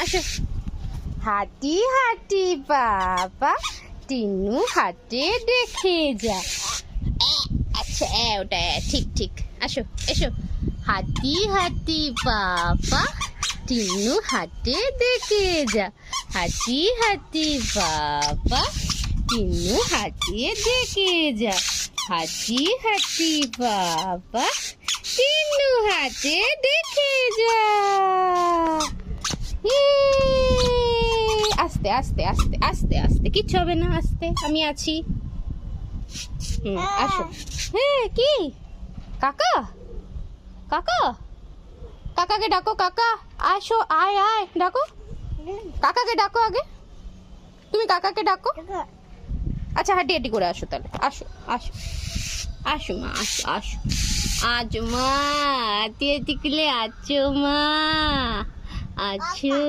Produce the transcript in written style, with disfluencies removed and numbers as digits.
আসো। হাঁটি হাঁটি বাবা, টিনু হাঁটে দেখে যা। আচ্ছা ওটা ঠিক ঠিক। আসো এসো। হাঁটি হাঁটি বাবা, টিনু হাঁটে দেখে যা। হাঁটি হাঁটি বাবা, টিনু হাঁটে দেখে যা। হাঁটি হাঁটি বাবা, টিনু হাঁটে দেখে যা। আস্তে আস্তে আস্তে আস্তে আস্তে, কিচ্ছু হবে না, আস্তে, আমি আছি। আসো। হ্যাঁ কি কাকা, কাকা, কাকাকে ডাকো। কাকা আসো, আয় আয়, ডাকো কাকাকে, ডাকো আগে, তুমি কাকাকে ডাকো। আচ্ছা হাঁটি হাঁটি করে আসো তাহলে, আসো আসো আসো মা, আসো আসো। আছো মা, হাঁটি হাঁটি করলে আছো মা, আছো।